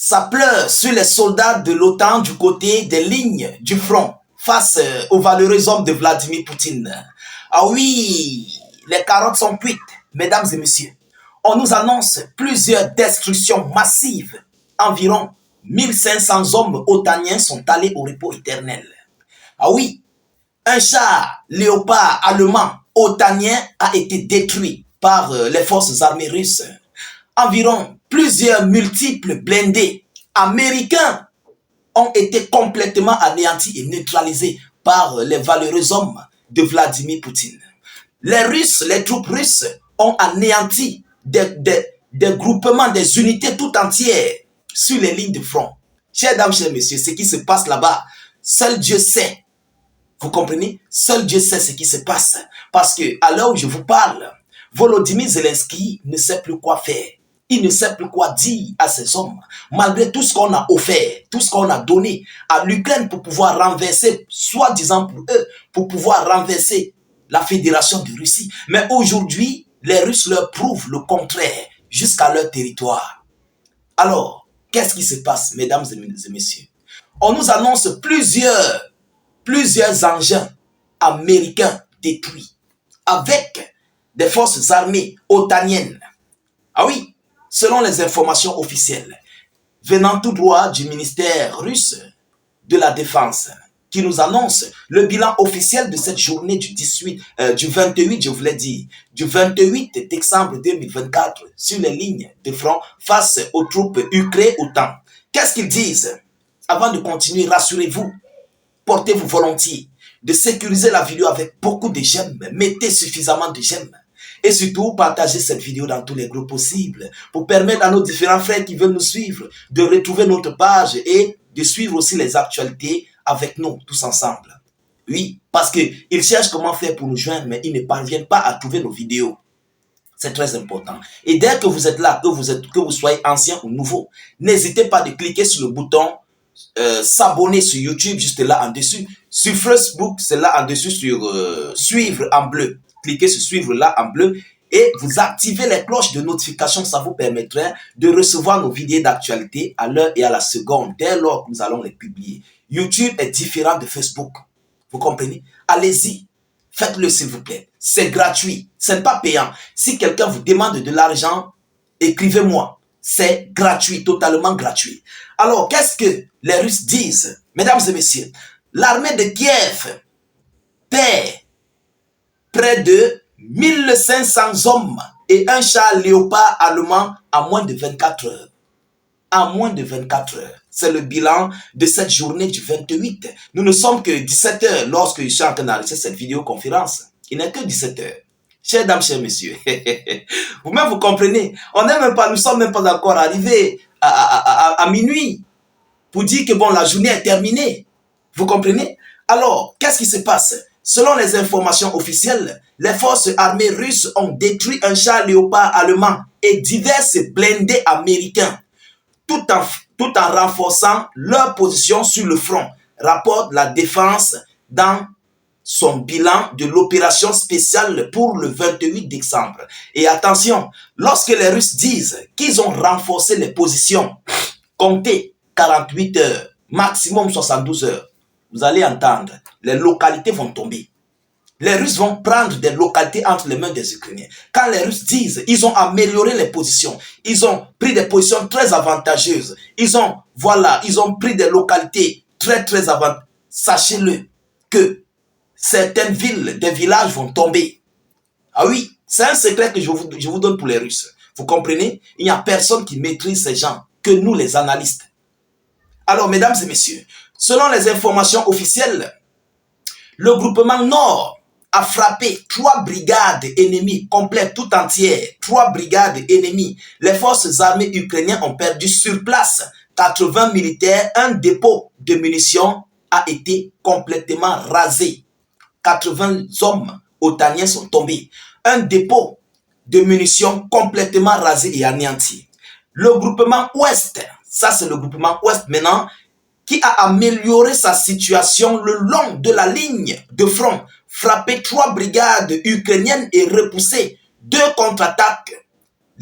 Ça pleure sur les soldats de l'OTAN du côté des lignes du front face aux valeureux hommes de Vladimir Poutine. Ah oui, les carottes sont cuites, mesdames et messieurs. On nous annonce plusieurs destructions massives. Environ 1500 hommes otaniens sont allés au repos éternel. Ah oui, un char léopard allemand otanien a été détruit par les forces armées russes. Environ plusieurs multiples blindés américains ont été complètement anéantis et neutralisés par les valeureux hommes de Vladimir Poutine. Les Russes, les troupes russes ont anéanti des groupements, des unités tout entières sur les lignes de front. Chers dames, chers messieurs, ce qui se passe là-bas, seul Dieu sait. Vous comprenez? Seul Dieu sait ce qui se passe. Parce que à l'heure où je vous parle, Volodymyr Zelensky ne sait plus quoi faire. Il ne sait plus quoi dire à ces hommes. Malgré tout ce qu'on a offert, tout ce qu'on a donné à l'Ukraine pour pouvoir renverser, soi-disant pour eux, pour pouvoir renverser la fédération de Russie. Mais aujourd'hui, les Russes leur prouvent le contraire jusqu'à leur territoire. Alors, qu'est-ce qui se passe, mesdames et messieurs? On nous annonce plusieurs engins américains détruits avec des forces armées otaniennes. Ah oui, selon les informations officielles venant tout droit du ministère russe de la Défense, qui nous annonce le bilan officiel de cette journée du 28, je voulais dire, du 28 décembre 2024 sur les lignes de front face aux troupes ukrainiennes OTAN. Qu'est-ce qu'ils disent? Avant de continuer, rassurez-vous, portez-vous volontiers de sécuriser la vidéo avec beaucoup de j'aime, mettez suffisamment de j'aime. Et surtout, partagez cette vidéo dans tous les groupes possibles pour permettre à nos différents frères qui veulent nous suivre de retrouver notre page et de suivre aussi les actualités avec nous, tous ensemble. Oui, parce qu'ils cherchent comment faire pour nous joindre, mais ils ne parviennent pas à trouver nos vidéos. C'est très important. Et dès que vous êtes là, que vous soyez ancien ou nouveau, n'hésitez pas de cliquer sur le bouton s'abonner sur YouTube, juste là en dessus. Sur Facebook, c'est là en dessus sur suivre en bleu. Cliquez sur suivre là en bleu et vous activez les cloches de notification. Ça vous permettra de recevoir nos vidéos d'actualité à l'heure et à la seconde, dès lors que nous allons les publier. YouTube est différent de Facebook. Vous comprenez? Allez-y. Faites-le s'il vous plaît. C'est gratuit. Ce n'est pas payant. Si quelqu'un vous demande de l'argent, écrivez-moi. C'est gratuit, totalement gratuit. Alors, qu'est-ce que les Russes disent? Mesdames et messieurs, l'armée de Kiev perd près de 1500 hommes et un char léopard allemand à moins de 24 heures. À moins de 24 heures. C'est le bilan de cette journée du 28. Nous ne sommes que 17 heures lorsque je suis en train d'enregistrer cette vidéoconférence. Il n'est que 17 heures. Chers dames, chers messieurs, vous-même vous comprenez, nous sommes même pas encore arrivés à minuit pour dire que bon, la journée est terminée. Vous comprenez? Alors, qu'est-ce qui se passe? Selon les informations officielles, les forces armées russes ont détruit un char léopard allemand et divers blindés américains, tout en renforçant leur position sur le front, rapporte la défense dans son bilan de l'opération spéciale pour le 28 décembre. Et attention, lorsque les Russes disent qu'ils ont renforcé les positions, comptez 48 heures, maximum 72 heures, vous allez entendre, les localités vont tomber. Les Russes vont prendre des localités entre les mains des Ukrainiens. Quand les Russes disent ils ont amélioré les positions, ils ont pris des positions très avantageuses, ils ont pris des localités très avantageuses, sachez-le que certaines villes, des villages vont tomber. Ah oui, c'est un secret que je vous donne pour les Russes. Vous comprenez? Il n'y a personne qui maîtrise ces gens que nous les analystes. Alors, mesdames et messieurs, selon les informations officielles, le groupement Nord a frappé 3 brigades ennemies complètes tout entières. 3 brigades ennemies. Les forces armées ukrainiennes ont perdu sur place 80 militaires. Un dépôt de munitions a été complètement rasé. 80 hommes otaniens sont tombés. Un dépôt de munitions complètement rasé et anéanti. Le groupement Ouest, ça c'est le groupement Ouest maintenant, qui a amélioré sa situation le long de la ligne de front, frappé 3 brigades ukrainiennes et repoussé 2 contre-attaques.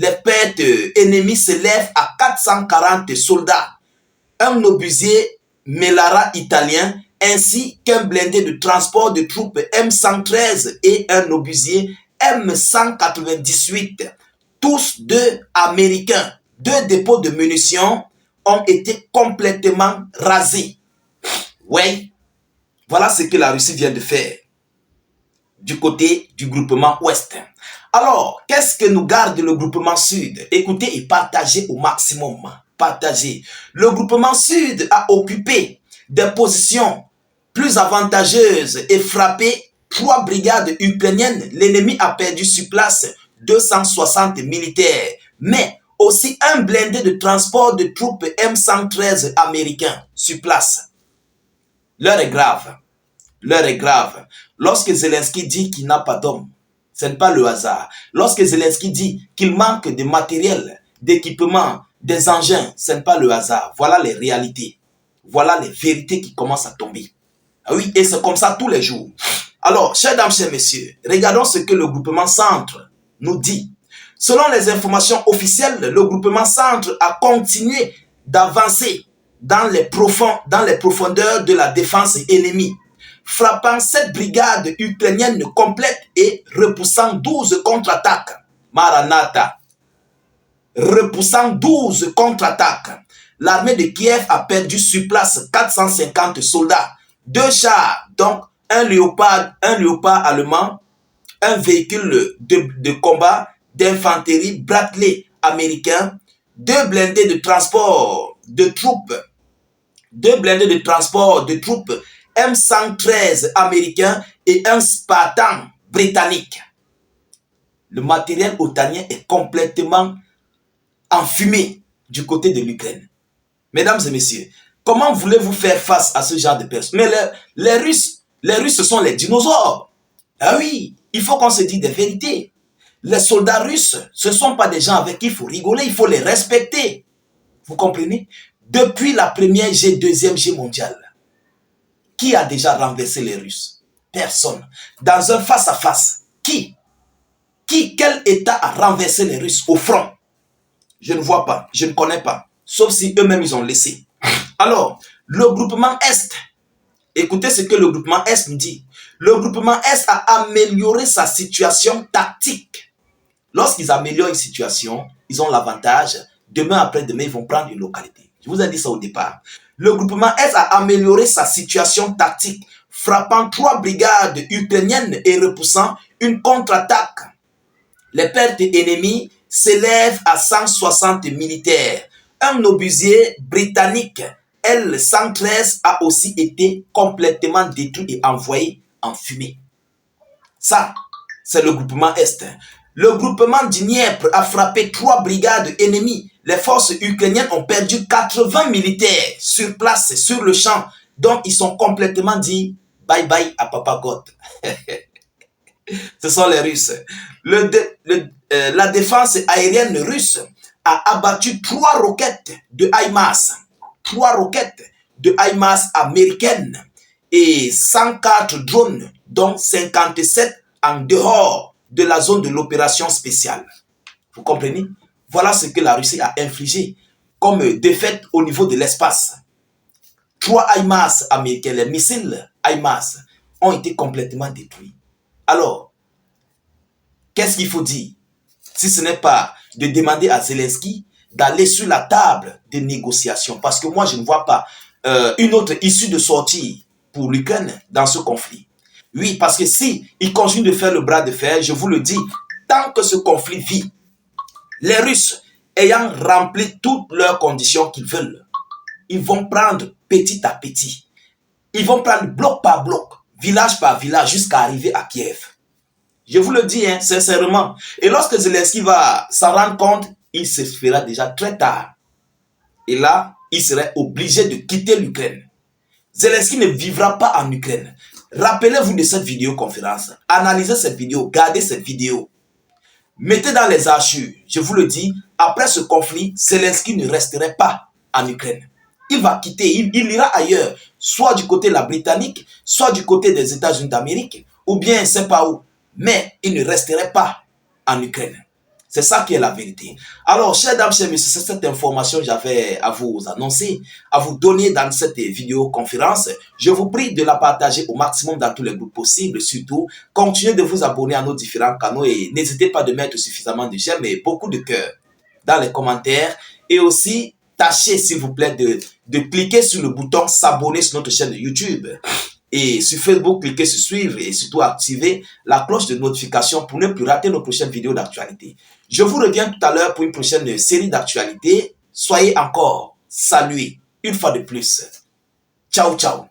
les pertes ennemies s'élèvent à 440 soldats, un obusier Melara italien, ainsi qu'un blindé de transport de troupes M113 et un obusier M198, tous deux américains. Deux dépôts de munitions ont été complètement rasés. Oui, voilà ce que la Russie vient de faire du côté du groupement Ouest. Alors, qu'est-ce que nous garde le groupement Sud? Écoutez et partagez au maximum. Partagez. Le groupement Sud a occupé des positions plus avantageuses et frappé 3 brigades ukrainiennes. L'ennemi a perdu sur place 260 militaires, mais aussi un blindé de transport de troupes M113 américains sur place. L'heure est grave. L'heure est grave. Lorsque Zelensky dit qu'il n'a pas d'hommes, ce n'est pas le hasard. Lorsque Zelensky dit qu'il manque de matériel, d'équipement, des engins, ce n'est pas le hasard. Voilà les réalités. Voilà les vérités qui commencent à tomber. Ah oui, et c'est comme ça tous les jours. Alors, chers dames, chers messieurs, regardons ce que le groupement Centre nous dit. Selon les informations officielles, le groupement Centre a continué d'avancer dans les profondeurs de la défense ennemie, frappant 7 brigades ukrainiennes complètes et repoussant 12 contre-attaques. Maranatha. Repoussant 12 contre-attaques. L'armée de Kiev a perdu sur place 450 soldats, 2 chars, donc un léopard allemand, un véhicule de combat d'infanterie Bradley américain, 2 blindés de transport de troupes, M113 américain et un Spartan britannique. Le matériel otanien est complètement enfumé du côté de l'Ukraine. Mesdames et messieurs, comment voulez-vous faire face à ce genre de personnes? Mais les Russes, ce sont les dinosaures. Ah oui, il faut qu'on se dise des vérités. Les soldats russes, ce ne sont pas des gens avec qui il faut rigoler, il faut les respecter. Vous comprenez? Depuis la première G, deuxième G mondiale, qui a déjà renversé les Russes? Personne. Dans un face-à-face, quel État a renversé les Russes au front? Je ne vois pas, je ne connais pas. Sauf si eux-mêmes ils ont laissé. Alors, le groupement Est, écoutez ce que le groupement Est nous dit. Le groupement Est a amélioré sa situation tactique. Lorsqu'ils améliorent une situation, ils ont l'avantage. Demain après-demain, ils vont prendre une localité. Je vous ai dit ça au départ. Le groupement Est a amélioré sa situation tactique, frappant 3 brigades ukrainiennes et repoussant une contre-attaque. Les pertes ennemies s'élèvent à 160 militaires. Un obusier britannique L-113 a aussi été complètement détruit et envoyé en fumée. Ça, c'est le groupement Est. Le groupement Dniepr a frappé 3 brigades ennemies. Les forces ukrainiennes ont perdu 80 militaires sur place, sur le champ. Donc, ils sont complètement dit bye bye à Papa God. Ce sont les Russes. La défense aérienne russe a abattu 3 roquettes de HIMARS. 3 roquettes de HIMARS américaines et 104 drones, dont 57 en dehors de la zone de l'opération spéciale. Vous comprenez? Voilà ce que la Russie a infligé comme défaite au niveau de l'espace. 3 HIMARS américains, les missiles HIMARS, ont été complètement détruits. Alors, qu'est-ce qu'il faut dire? Si ce n'est pas de demander à Zelensky d'aller sur la table de négociation. Parce que moi, je ne vois pas une autre issue de sortie pour l'Ukraine dans ce conflit. Oui, parce que si il continue de faire le bras de fer, je vous le dis, tant que ce conflit vit, les Russes ayant rempli toutes leurs conditions qu'ils veulent, ils vont prendre petit à petit. Ils vont prendre bloc par bloc, village par village, jusqu'à arriver à Kiev. Je vous le dis, hein, sincèrement. Et lorsque Zelensky va s'en rendre compte, il se fera déjà très tard. Et là, il serait obligé de quitter l'Ukraine. Zelensky ne vivra pas en Ukraine. Rappelez-vous de cette vidéoconférence. Analysez cette vidéo, gardez cette vidéo. Mettez dans les archives, je vous le dis, après ce conflit, Zelensky ne resterait pas en Ukraine. Il va quitter, il ira ailleurs, soit du côté de la Britannique, soit du côté des États-Unis d'Amérique, ou bien je ne sais pas où. Mais il ne resterait pas en Ukraine. C'est ça qui est la vérité. Alors, chers dames, chers messieurs, c'est cette information que j'avais à vous annoncer, à vous donner dans cette vidéoconférence. Je vous prie de la partager au maximum dans tous les groupes possibles. Surtout, continuez de vous abonner à nos différents canaux et n'hésitez pas de mettre suffisamment de j'aime et beaucoup de cœur dans les commentaires. Et aussi, tâchez, s'il vous plaît, de cliquer sur le bouton s'abonner sur notre chaîne de YouTube. Et sur Facebook, cliquez sur suivre et surtout activez la cloche de notification pour ne plus rater nos prochaines vidéos d'actualité. Je vous reviens tout à l'heure pour une prochaine série d'actualités. Soyez encore salués une fois de plus. Ciao, ciao.